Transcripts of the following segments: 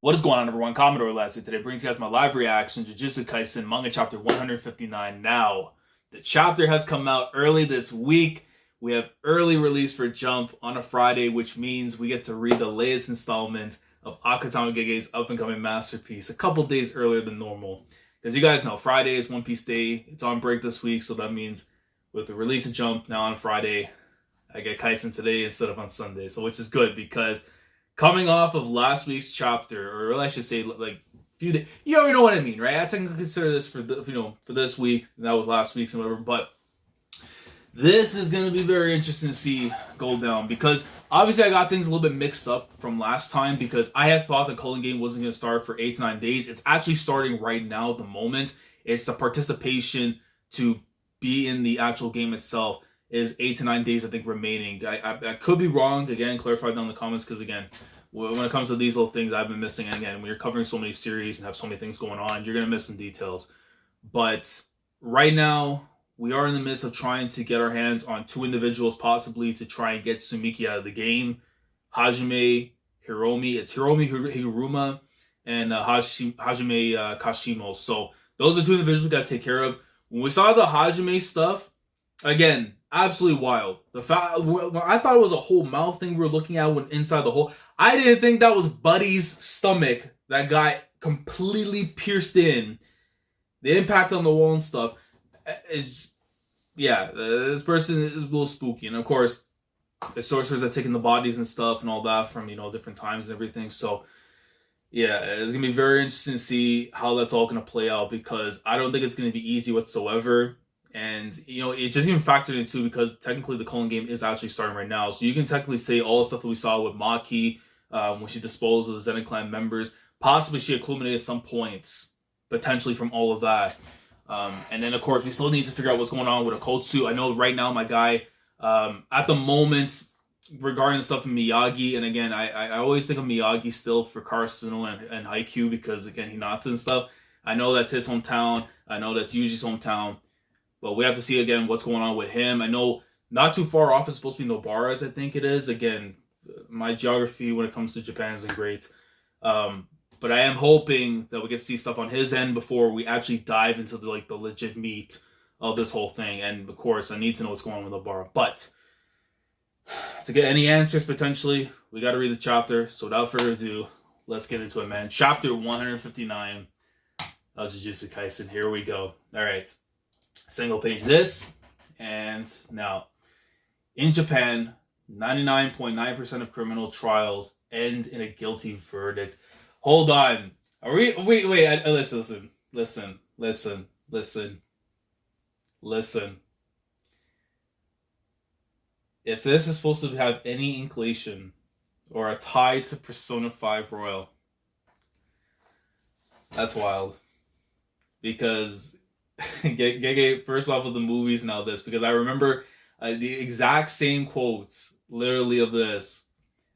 What is going on, everyone? Commodore last week today brings you guys my live reaction to Jujutsu Kaisen manga chapter 159. Now, the chapter has come out early this week. We have early release for Jump on a Friday, which means we get to read the latest installment of Akutami Gege's up-and-coming masterpiece a couple days earlier than normal. Because you guys know, Friday is One Piece Day. It's on break this week, so that means with the release of Jump now on Friday, I get Kaisen today instead of on Sunday. So which is good because coming off of last week's chapter, or I should say, like few days, you already know what I mean, right? I technically consider this for for this week. That was last week's and whatever, but this is going to be very interesting to see go down because obviously I got things a little bit mixed up from last time because I had thought the Culling game wasn't going to start for 8 to 9 days. It's actually starting right now at the moment. It's the participation to be in the actual game itself is 8 to 9 days, I think, remaining. I could be wrong. Again, clarify down in the comments because, again, when it comes to these little things I've been missing, and again, when you're covering so many series and have so many things going on, you're going to miss some details. But right now, we are in the midst of trying to get our hands on 2 individuals possibly to try and get Tsumiki out of the game. Hajime Hiromi. It's Hiromi Higuruma and Hajime Kashimo. So those are 2 individuals we got to take care of. When we saw the Hajime stuff, again, absolutely wild. The fact I thought it was a whole mouth thing we were looking at when inside the hole. I didn't think that was Buddy's stomach that got completely pierced in. The impact on the wall and stuff. It's, yeah, this person is a little spooky. And of course, the sorcerers are taking the bodies and stuff and all that from, different times and everything. So, yeah, it's going to be very interesting to see how that's all going to play out because I don't think it's going to be easy whatsoever. And, it just even factored into because technically the Culling game is actually starting right now. So you can technically say all the stuff that we saw with Maki when she disposed of the Zenin clan members. Possibly she accumulated some points, potentially from all of that. And then, of course, we still need to figure out what's going on with Akotsu. I know right now my guy, at the moment, regarding the stuff in Miyagi, and again, I always think of Miyagi still for Karasuno and Haikyuu because, again, Hinata and stuff. I know that's his hometown. I know that's Yuji's hometown. But we have to see, again, what's going on with him. I know not too far off is supposed to be Nobara's, I think it is. Again, my geography when it comes to Japan isn't great. But I am hoping that we get to see stuff on his end before we actually dive into the legit meat of this whole thing. And, of course, I need to know what's going on with Nobara. But to get any answers, potentially, we got to read the chapter. So without further ado, let's get into it, man. Chapter 159 of Jujutsu Kaisen. Here we go. All right. Single page this, and now. In Japan, 99.9% of criminal trials end in a guilty verdict. Hold on. Are we... Wait. Listen. If this is supposed to have any inclination or a tie to Persona 5 Royal, that's wild. Because Gege, first off with the movies, now this, because I remember the exact same quotes, literally, of this.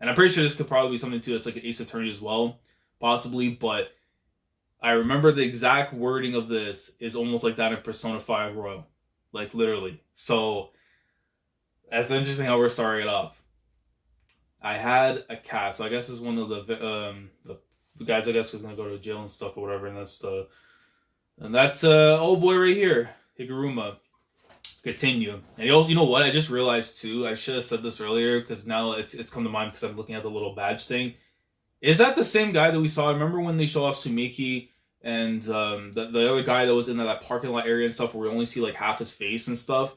And I'm pretty sure this could probably be something too that's like an Ace Attorney as well, possibly, but I remember the exact wording of this is almost like that in Persona 5 Royal. Like, literally. So, that's interesting how we're starting it off. I had a cat, so I guess it's one of the guys, I guess, who's going to go to jail and stuff or whatever, and that's old boy right here, Higuruma. Continue. And he also, you know what? I just realized too. I should have said this earlier because now it's come to mind because I'm looking at the little badge thing. Is that the same guy that we saw? Remember when they show off Tsumiki and the other guy that was in that parking lot area and stuff, where we only see like half his face and stuff?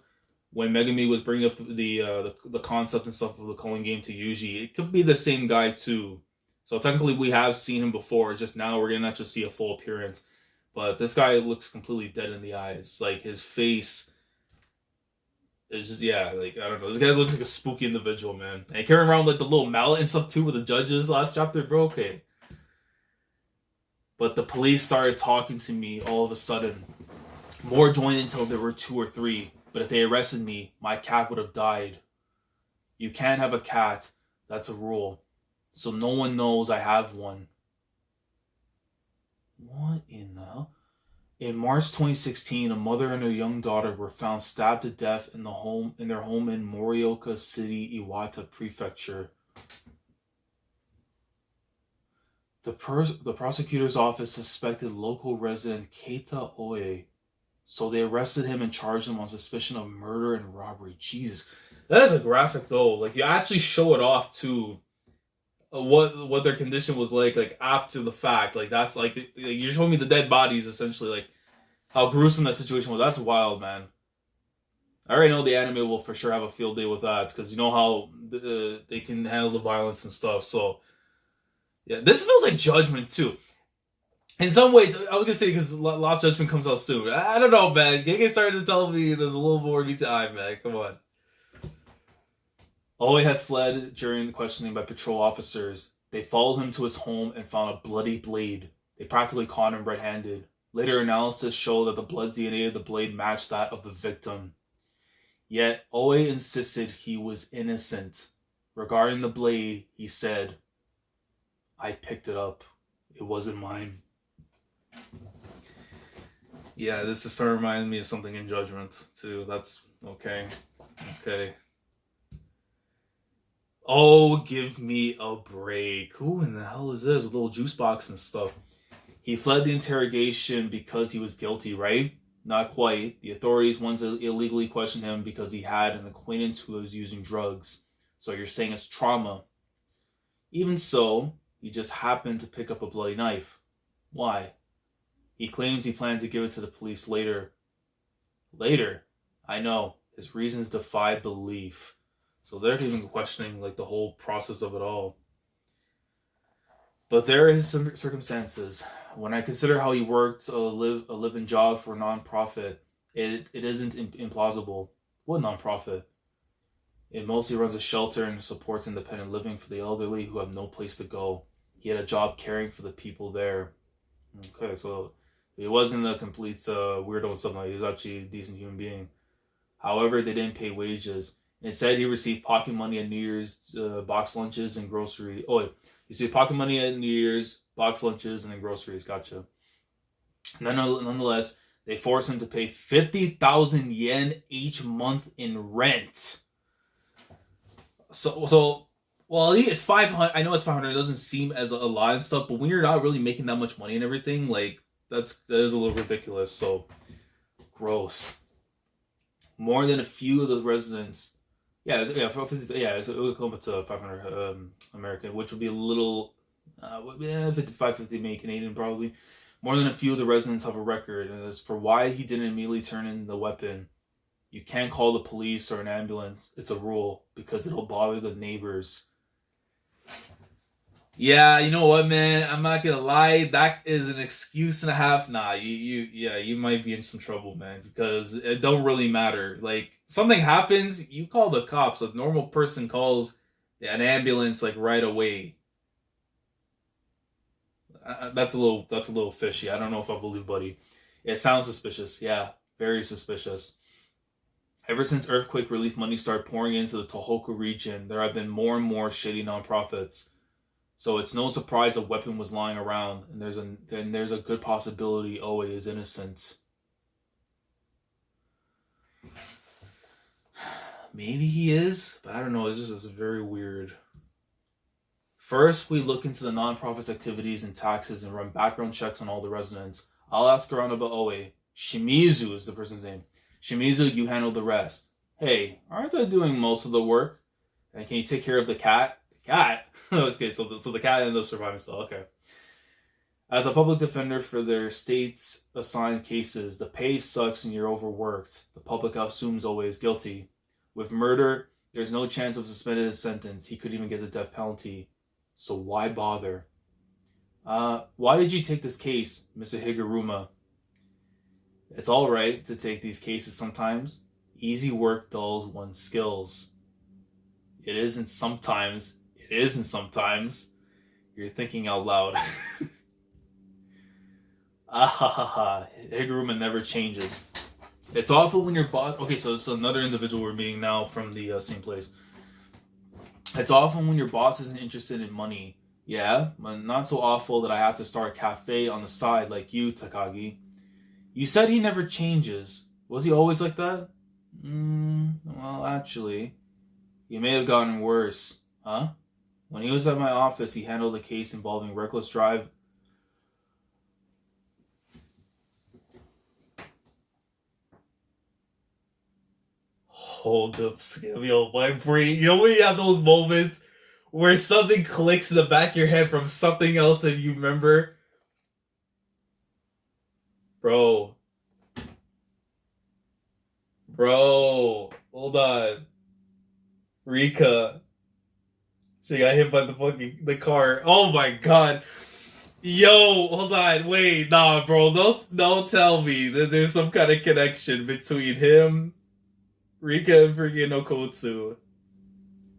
When Megumi was bringing up the concept and stuff of the Culling game to Yuji, it could be the same guy too. So technically, we have seen him before. Just now, we're gonna actually see a full appearance. But this guy looks completely dead in the eyes. Like, his face is just, yeah, like, I don't know. This guy looks like a spooky individual, man. And carrying around, like, the little mallet and stuff, too, with the judges last chapter, bro. Okay. But the police started talking to me all of a sudden. More joined until there were 2 or 3. But if they arrested me, my cat would have died. You can't have a cat. That's a rule. So no one knows I have one. What in the hell? In March 2016, a mother and her young daughter were found stabbed to death in their home in Morioka City, Iwata Prefecture. The prosecutor's office suspected local resident Keita Oe, so they arrested him and charged him on suspicion of murder and robbery. Jesus, that is a graphic though. Like you actually show it off to what their condition was like after the fact. Like that's like you're showing me the dead bodies essentially. Like how gruesome that situation was. That's wild, man. I already know the anime will for sure have a field day with that because you know how they can handle the violence and stuff. So. Yeah, this feels like Judgment too. In some ways, I was gonna say because Lost Judgment comes out soon. I don't know, man. Gege started to tell me there's a little more meat to eye, man. Come on. Oe had fled during the questioning by patrol officers. They followed him to his home and found a bloody blade. They practically caught him red-handed. Later analysis showed that the blood's DNA of the blade matched that of the victim. Yet, Oe insisted he was innocent. Regarding the blade, he said, I picked it up. It wasn't mine. Yeah, this is starting to remind me of something in Judgment, too. That's okay. Okay. Oh, give me a break. Who in the hell is this with little juice box and stuff? He fled the interrogation because he was guilty, right? Not quite. The authorities once illegally questioned him because he had an acquaintance who was using drugs. So you're saying it's trauma. Even so, he just happened to pick up a bloody knife. Why? He claims he planned to give it to the police later. Later? I know. His reasons defy belief. So they're even questioning like the whole process of it all. But there is some circumstances. When I consider how he worked a living job for a non-profit, it isn't implausible. What non-profit? It mostly runs a shelter and supports independent living for the elderly who have no place to go. He had a job caring for the people there. Okay, so he wasn't a complete weirdo and stuff like that. He was actually a decent human being. However, they didn't pay wages. Instead, he received pocket money at New Year's, box lunches and grocery. Oh, wait. You see pocket money at New Year's, box lunches, and then groceries. Gotcha. Nonetheless, they forced him to pay 50,000 yen each month in rent. So. Well, it's 500. I know it's 500. It doesn't seem as a lot and stuff, but when you're not really making that much money and everything, like that is a little ridiculous. So gross. More than a few of the residents. So it would come up to 500 American, which would be a little 55.50 maybe Canadian probably. More than a few of the residents have a record, and as for why he didn't immediately turn in the weapon, you can't call the police or an ambulance. It's a rule because it'll bother the neighbors. Yeah, you know what, man? I'm not gonna lie. That is an excuse and a half. Nah, you might be in some trouble, man, because it don't really matter. Like something happens, you call the cops. A normal person calls an ambulance like right away. That's a little fishy. I don't know if I believe, buddy. It sounds suspicious. Yeah, very suspicious. Ever since earthquake relief money started pouring into the Tohoku region, there have been more and more shady nonprofits. So it's no surprise a weapon was lying around, and there's a good possibility Oe is innocent. Maybe he is, but I don't know. It's very weird. First, we look into the nonprofit's activities and taxes and run background checks on all the residents. I'll ask around about Oe. Shimizu is the person's name. Shimizu, you handle the rest. Hey, aren't I doing most of the work? And can you take care of the cat? Cat? Okay, so the cat ended up surviving still. Okay. As a public defender for their state's assigned cases, the pay sucks and you're overworked. The public assumes Oe is guilty. With murder, there's no chance of suspending his sentence. He could even get the death penalty. So why bother? Why did you take this case, Mr. Higuruma? It's alright to take these cases sometimes. Easy work dulls one's skills. It isn't sometimes. It isn't sometimes. You're thinking out loud. Higuruma never changes. It's awful when your boss... Okay, so it's another individual we're meeting now from the same place. It's awful when your boss isn't interested in money. Yeah, but not so awful that I have to start a cafe on the side like you, Takagi. You said he never changes. Was he always like that? Well, actually, he may have gotten worse. Huh? When he was at my office, he handled a case involving reckless drive. Hold up, yo, my brain. You know when you have those moments where something clicks in the back of your head from something else that you remember? Bro, hold on. Rika, she got hit by the car. Oh my god. Yo, hold on, wait, nah, bro, don't tell me that there's some kind of connection between him, Rika, and freaking Okotsu.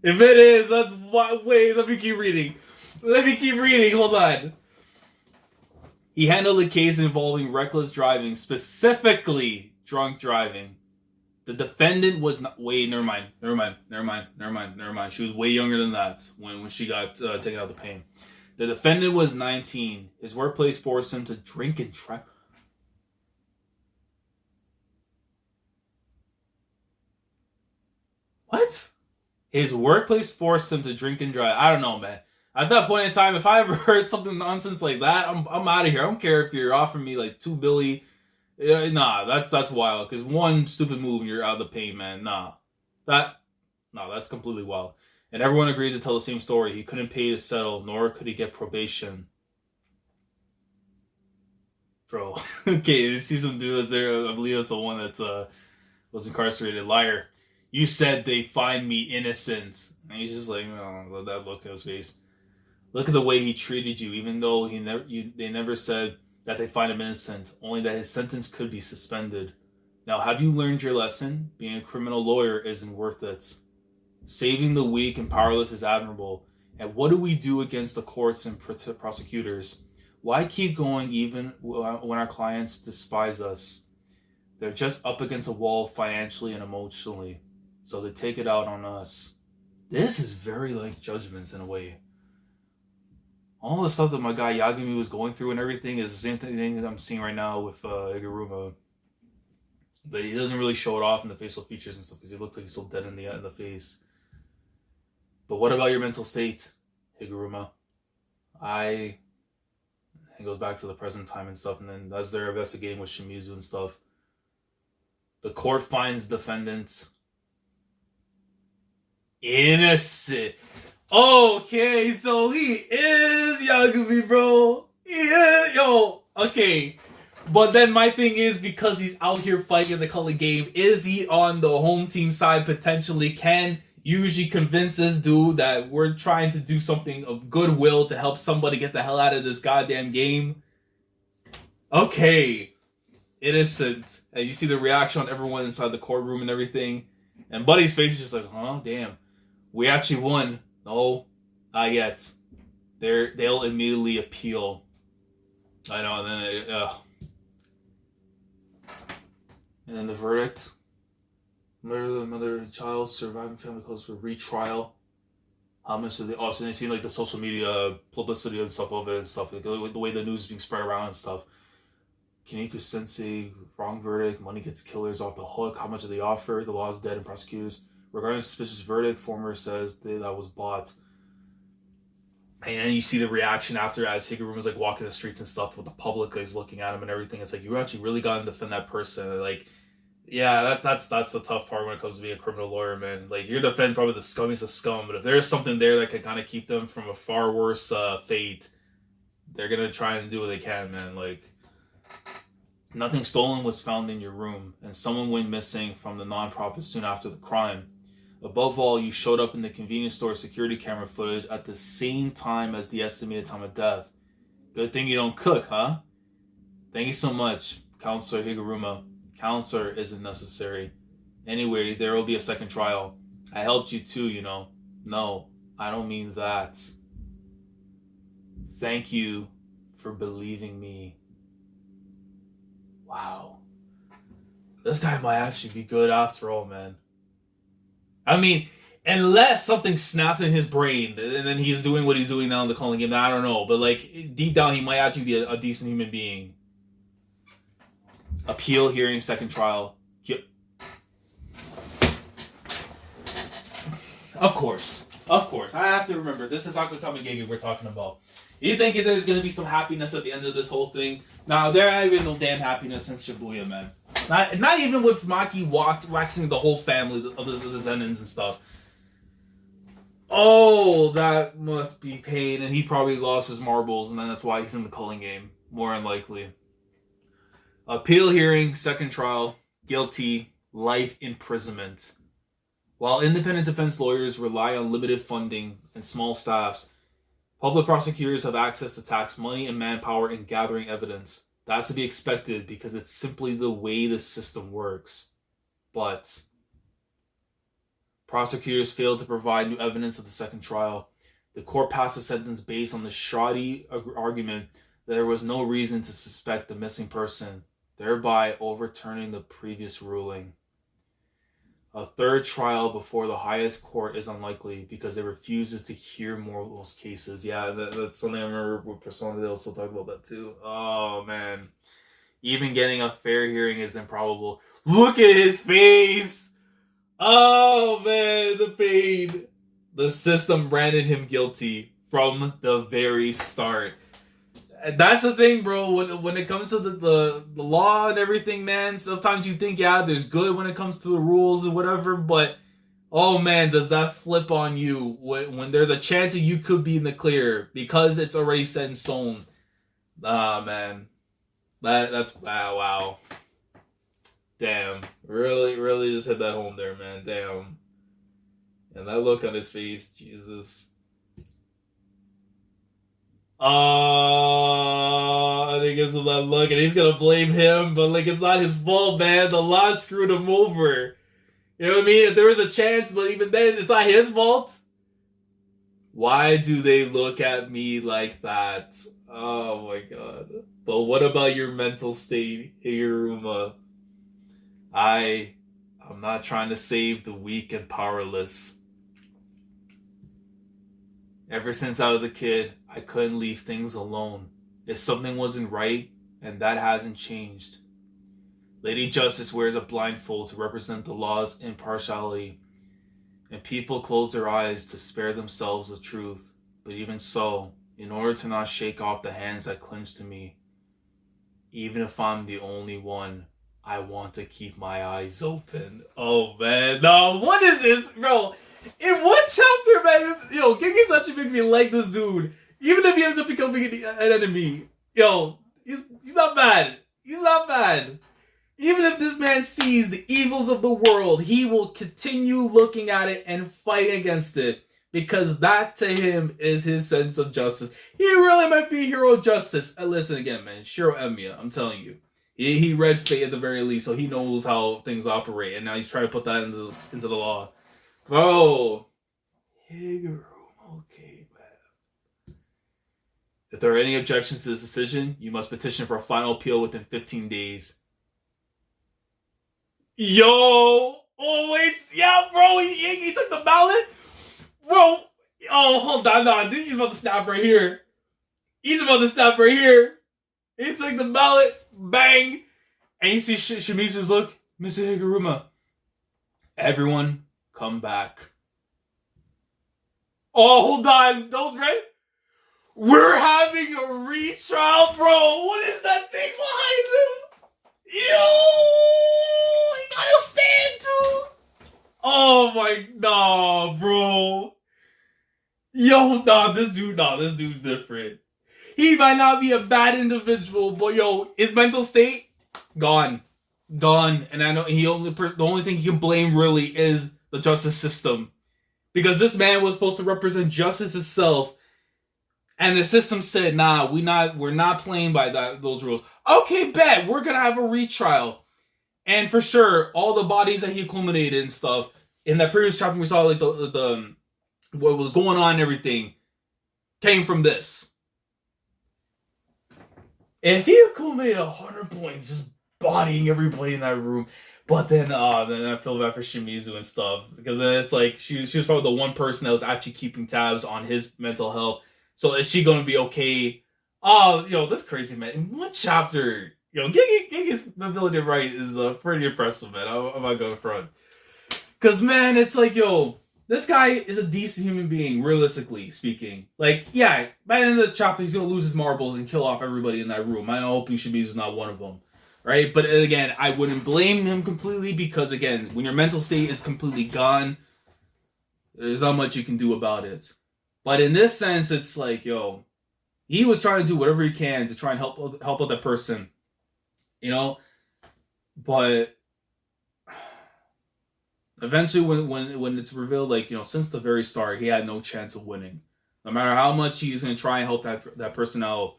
If it is, that's why. Wait, let me keep reading. Hold on. He handled a case involving reckless driving, specifically drunk driving. The defendant was not. Wait, never mind. She was way younger than that when she got taken out of the pain. The defendant was 19. His workplace forced him to drink and drive. What? His workplace forced him to drink and drive. I don't know, man. At that point in time, if I ever heard something nonsense like that, I'm out of here. I don't care if you're offering me like $2 billion. Nah, that's wild. Because one stupid move and you're out of the pain, man. That's completely wild. And everyone agreed to tell the same story. He couldn't pay to settle, nor could he get probation. Bro, okay, you see some dude that's there. I believe that's the one that was incarcerated. Liar. You said they find me innocent. And he's just like, oh, that look in his face. Look at the way he treated you, even though they never said that they find him innocent, only that his sentence could be suspended. Now, have you learned your lesson? Being a criminal lawyer isn't worth it. Saving the weak and powerless is admirable. And what do we do against the courts and prosecutors? Why keep going even when our clients despise us? They're just up against a wall financially and emotionally, so they take it out on us. This is very like Judgments in a way. All the stuff that my guy Yagami was going through and everything is the same thing that I'm seeing right now with Higuruma. But he doesn't really show it off in the facial features and stuff because he looks like he's still dead in the face. But what about your mental state, Higuruma? It goes back to the present time and stuff, and then as they're investigating with Shimizu and stuff, the court finds defendants innocent. Okay, so he is Yagami, bro. He is, yo. Okay. But then my thing is, because he's out here fighting the Culling game, is he on the home team side potentially? Can Yuji convince this dude that we're trying to do something of goodwill to help somebody get the hell out of this goddamn game? Okay. Innocent. And you see the reaction on everyone inside the courtroom and everything. And Buddy's face is just like, huh, damn. We actually won. No, not yet. They'll immediately appeal. I know, and then the verdict. Murder of the mother and child, surviving family calls for retrial. How much did they... Oh, so they see like the social media publicity and stuff of it and stuff. Like, the way the news is being spread around and stuff. Kinniku Sensei, wrong verdict. Money gets killers off the hook. How much did they offer? The law is dead and prosecutors. Regarding suspicious verdict, former says that was bought. And then you see the reaction after as Higuruma's like walking the streets and stuff with the public is looking at him and everything. It's like, you actually really got to defend that person. And like, yeah, that's the tough part when it comes to being a criminal lawyer, man. Like, you're defending probably the scummiest of scum, but if there's something there that can kind of keep them from a far worse fate, they're gonna try and do what they can, man. Like, nothing stolen was found in your room, and someone went missing from the nonprofit soon after the crime. Above all, you showed up in the convenience store security camera footage at the same time as the estimated time of death. Good thing you don't cook, huh? Thank you so much, Counselor Higuruma. Counselor isn't necessary. Anyway, there will be a second trial. I helped you too, you know. No, I don't mean that. Thank you for believing me. Wow. This guy might actually be good after all, man. I mean, unless something snapped in his brain and then he's doing what he's doing now in the Culling game, I don't know. But like, deep down, he might actually be a decent human being. Appeal hearing, second trial. Yep. Of course. Of course, I have to remember, this is Akutama Gege we're talking about. You think there's going to be some happiness at the end of this whole thing? Nah, there ain't been no damn happiness since Shibuya, man. Not even with Maki waxing the whole family of the Zenins and stuff. Oh, that must be pain, and he probably lost his marbles, and then that's why he's in the culling game, more than likely. Appeal hearing, second trial, guilty, life imprisonment. While independent defense lawyers rely on limited funding and small staffs, public prosecutors have access to tax money and manpower in gathering evidence. That's to be expected because it's simply the way the system works. But prosecutors failed to provide new evidence at the second trial. The court passed a sentence based on the shoddy argument that there was no reason to suspect the missing person, thereby overturning the previous ruling. A third trial before the highest court is unlikely because it refuses to hear more of those cases. Yeah, that's something I remember with Persona. They also talk about that too. Oh, man. Even getting a fair hearing is improbable. Look at his face! Oh, man, the pain. The system branded him guilty from the very start. That's the thing, bro. When it comes to the law and everything, man, sometimes you think, yeah, there's good when it comes to the rules and whatever, but oh man, does that flip on you when there's a chance that you could be in the clear because it's already set in stone. Ah, man. That's wow. Damn. Really just hit that home there, man. Damn. And that look on his face, Jesus. I think it's that look, and he's gonna blame him, but like it's not his fault, man. The law screwed him over. You know what I mean? If there was a chance, but even then, it's not his fault. Why do they look at me like that? Oh my god. But what about your mental state, Higuruma? I'm not trying to save the weak and powerless. Ever since I was a kid, I couldn't leave things alone. If something wasn't right, and that hasn't changed. Lady Justice wears a blindfold to represent the law's impartiality, and people close their eyes to spare themselves the truth. But even so, in order to not shake off the hands that clench to me, even if I'm the only one, I want to keep my eyes open. Oh man, no, what is this, bro? In one chapter, man, yo, Gege's actually making me like this dude. Even if he ends up becoming an enemy, yo, he's not bad. He's not bad. Even if this man sees the evils of the world, he will continue looking at it and fight against it. Because that, to him, is his sense of justice. He really might be a hero of justice. Listen again, man. Shiro Emiya, I'm telling you. He read Fate at the very least, so he knows how things operate. And now he's trying to put that into the law. Bro. Higuruma, okay, man. If there are any objections to this decision, you must petition for a final appeal within 15 days. Yo! Oh, wait. Yeah, bro. He took the ballot? Bro. Oh, hold on. No, he's about to snap right here. He took the ballot. Bang. And you see Shimizu's look. Mr. Higuruma. Everyone, come back. Oh, hold on. Those right? We're having a retrial, bro. What is that thing behind him? Yo! He got a stand, too. Oh, my... Nah, bro. Yo, this dude's different. He might not be a bad individual, but yo, his mental state, gone. And I know the only thing he can blame really is the justice system. Because this man was supposed to represent justice itself. And the system said, nah, we're not playing by those rules. Okay, bet, we're gonna have a retrial. And for sure, all the bodies that he accumulated and stuff, in that previous chapter we saw like the what was going on and everything, came from this. If he accumulated 100 points, just bodying everybody in that room, but then I feel bad for Shimizu and stuff, because then it's like she was probably the one person that was actually keeping tabs on his mental health. So is she gonna be okay? Oh, yo, that's crazy, man. In one chapter, yo, Gege's ability to write is pretty impressive, man. I'm not going front. Cause man, it's like, yo, this guy is a decent human being, realistically speaking. Like, yeah, by the end of the chapter, he's gonna lose his marbles and kill off everybody in that room. My hoping Shimizu is not one of them, right? But again, I wouldn't blame him completely because, again, when your mental state is completely gone, there's not much you can do about it. But in this sense, it's like, yo, he was trying to do whatever he can to try and help out that person, you know. But eventually, when it's revealed, like, you know, since the very start, he had no chance of winning. No matter how much he's going to try and help that person out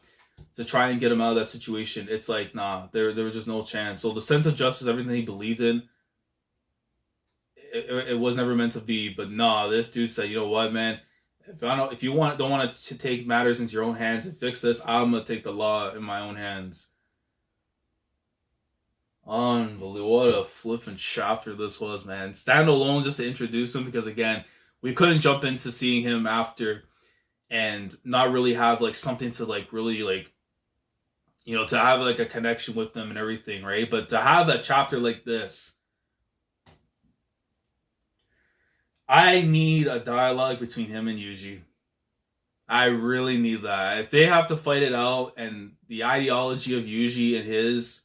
to try and get him out of that situation, it's like, nah, there was just no chance. So the sense of justice, everything he believed in, it was never meant to be. But nah, this dude said, you know what, man, if you don't want to take matters into your own hands and fix this, I'm gonna take the law in my own hands. Unbelievable. What a flippin' chapter this was, man. Standalone just to introduce him, because again, we couldn't jump into seeing him after and not really have like something to like really like, you know, to have like a connection with them and everything, right? But to have a chapter like this, I need a dialogue between him and Yuji. I really need that. If they have to fight it out and the ideology of Yuji and his,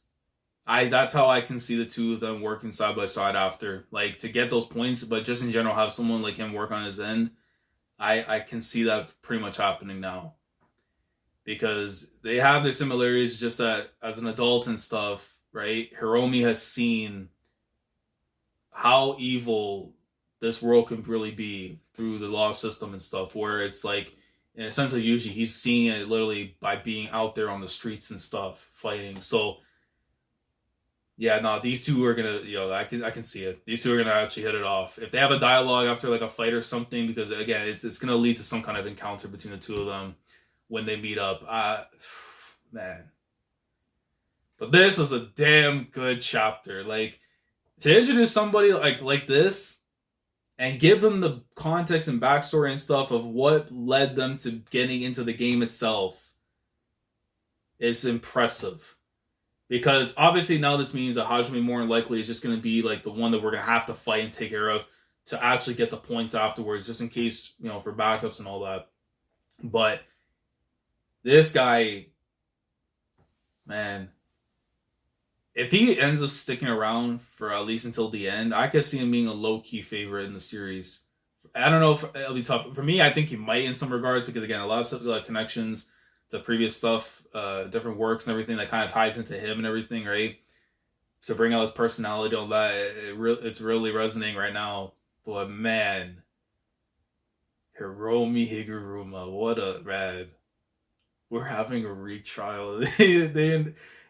that's how I can see the two of them working side by side after. Like, to get those points, but just in general, have someone like him work on his end. I can see that pretty much happening now. Because they have their similarities, just that as an adult and stuff, right? Hiromi has seen how evil this world can really be through the law system and stuff, where it's like, in a sense of Yuji, he's seeing it literally by being out there on the streets and stuff, fighting. So, yeah, no, these two are gonna, you know, I can see it. These two are gonna actually hit it off. If they have a dialogue after like a fight or something, because again, it's gonna lead to some kind of encounter between the two of them when they meet up. Man. But this was a damn good chapter. Like, to introduce somebody like this, and give them the context and backstory and stuff of what led them to getting into the game itself is impressive. Because obviously now this means that Hajime more than likely is just going to be like the one that we're going to have to fight and take care of to actually get the points afterwards, just in case, you know, for backups and all that. But this guy, man, if he ends up sticking around for at least until the end, I could see him being a low-key favorite in the series. I don't know if it'll be tough. For me, I think he might in some regards, because again, a lot of stuff, like connections to previous stuff, different works and everything that kind of ties into him and everything, right? To bring out his personality on that, it's really resonating right now. But man, Hiromi Higuruma, what a rad. We're having a retrial.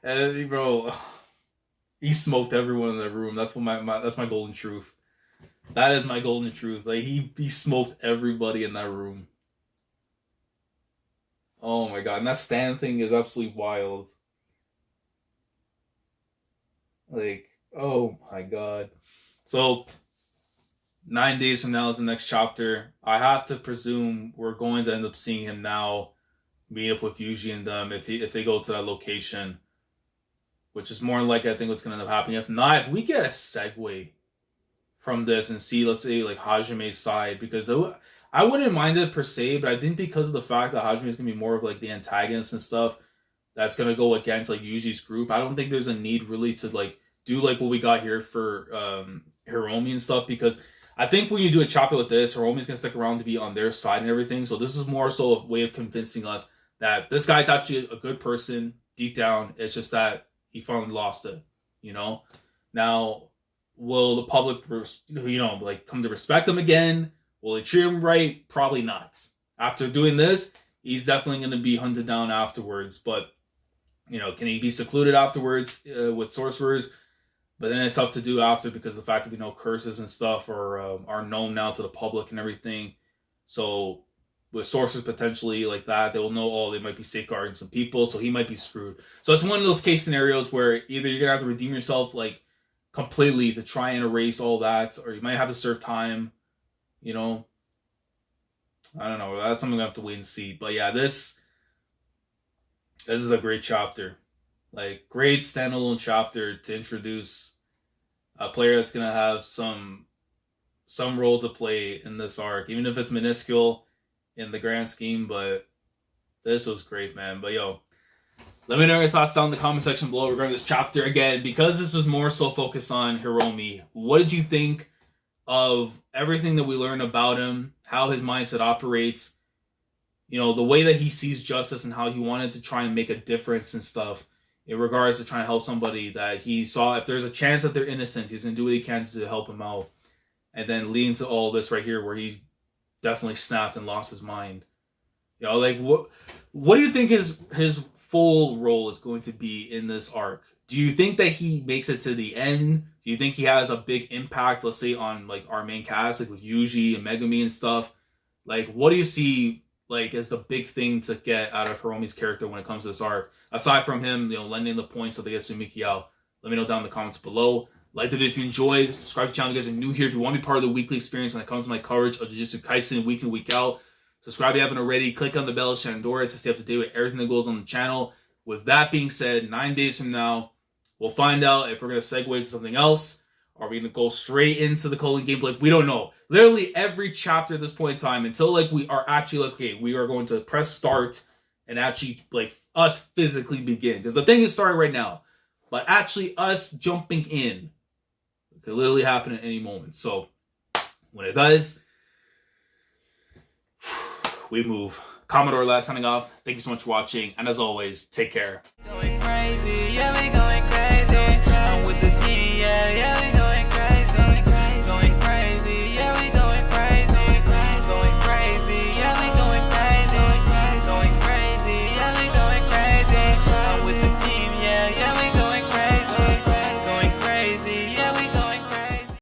Bro, he smoked everyone in the room. That's what that's my golden truth. That is my golden truth. Like, he smoked everybody in that room. Oh my god, and that stand thing is absolutely wild. Like, oh my god. So 9 days from now is the next chapter. I have to presume we're going to end up seeing him now meet up with Yuji and them if they go to that location, which is more like I think what's going to end up happening. If not, if we get a segue from this and see, let's say, like Hajime's side, because I wouldn't mind it per se, but I think because of the fact that Hajime is going to be more of like the antagonist and stuff that's going to go against like Yuji's group, I don't think there's a need really to like do like what we got here for Hiromi and stuff, because I think when you do a chapter like this, Hiromi's going to stick around to be on their side and everything. So this is more so a way of convincing us that this guy's actually a good person deep down. It's just that he finally lost it, you know? Now, will the public, you know, like come to respect him again? Will they treat him right? Probably not. After doing this, he's definitely going to be hunted down afterwards. But, you know, can he be secluded afterwards with sorcerers? But then it's tough to do after, because the fact that we know curses and stuff are known now to the public and everything. So with sorcerers potentially like that, they will know, oh, they might be safeguarding some people, so he might be screwed. So it's one of those case scenarios where either you're going to have to redeem yourself like completely to try and erase all that, or you might have to serve time, you know. I don't know. That's something I have to wait and see. But yeah, this is a great chapter. Like, great standalone chapter to introduce a player that's going to have some some role to play in this arc, even if it's minuscule in the grand scheme. But this was great, man. But yo, let me know your thoughts down in the comment section below regarding this chapter. Again, because this was more so focused on Hiromi, what did you think of everything that we learned about him, how his mindset operates, you know, the way that he sees justice and how he wanted to try and make a difference and stuff in regards to trying to help somebody that he saw, if there's a chance that they're innocent, he's going to do what he can to help them out. And then leading to all this right here where he definitely snapped and lost his mind. You know, like, what do you think his full role is going to be in this arc? Do you think that he makes it to the end? Do you think he has a big impact, let's say, on like our main cast, like with Yuji and Megumi and stuff? Like, what do you see like as the big thing to get out of Hiromi's character when it comes to this arc? Aside from him, you know, lending the points so they get Sumiki out. Let me know down in the comments below. Like the video if you enjoyed. Subscribe to the channel if you guys are new here. If you want to be part of the weekly experience when it comes to my coverage of Jujutsu Kaisen week in, week out, subscribe if you haven't already. Click on the bell, Shandora, to stay up to date with everything that goes on the channel. With that being said, 9 days from now, we'll find out if we're going to segue to something else. Are we going to go straight into the Colon gameplay? We don't know. Literally every chapter at this point in time, until like we are actually like, okay, we are going to press start and actually like us physically begin. Because the thing is starting right now. But actually us jumping in could literally happen at any moment. So when it does, we move. Commodore last signing off. Thank you so much for watching. And as always, take care. Going crazy. Yeah, we going